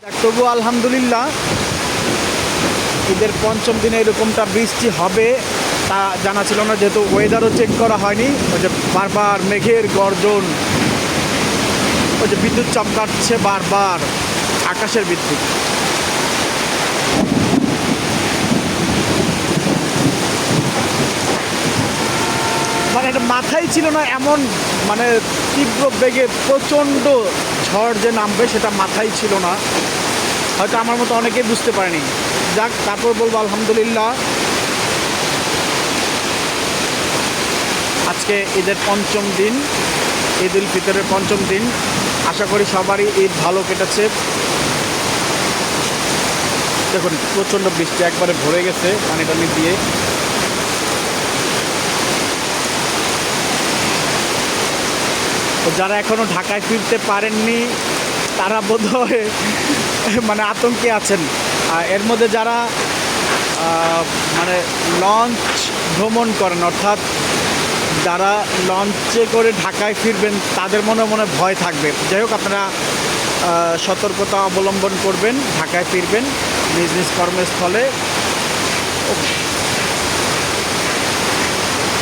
তবু আলহামদুলিল্লাহ ঈদের পঞ্চম দিনে এরকমটা বৃষ্টি হবে তা জানা ছিল না, যেহেতু ওয়েদারও চেক করা হয়নি। ওই যে বারবার মেঘের গর্জন, ওই যে বিদ্যুৎ চমকাচ্ছে বারবার, আকাশের বিদ্যুৎ। মানে এটা মাথায় ছিল না, এমন মানে তীব্র বেগে প্রচণ্ড ঝড় যে নামবে সেটা মাথায় ছিল না। হয়তো আমার মতো অনেকেই বুঝতে পারেনি। যাক, তারপর বলবো আলহামদুলিল্লাহ আজকে ঈদের পঞ্চম দিন, ঈদ উল ফিতরের পঞ্চম দিন। আশা করি সবারই ঈদ ভালো কেটেছে। দেখুন প্রচণ্ড বৃষ্টি একবারে ভরে গেছে পানি টানি দিয়ে। তো যারা এখনও ঢাকায় ফিরতে পারেননি তারা বোধহয় মানে আতঙ্কে আছেন। এর মধ্যে যারা মানে লঞ্চ ভ্রমণ করেন, অর্থাৎ যারা লঞ্চে করে ঢাকায় ফিরবেন তাদের মনে মনে ভয় থাকবে। যাই হোক, আপনারা সতর্কতা অবলম্বন করবেন, ঢাকায় ফিরবেন নিজ নিজ কর্মস্থলে।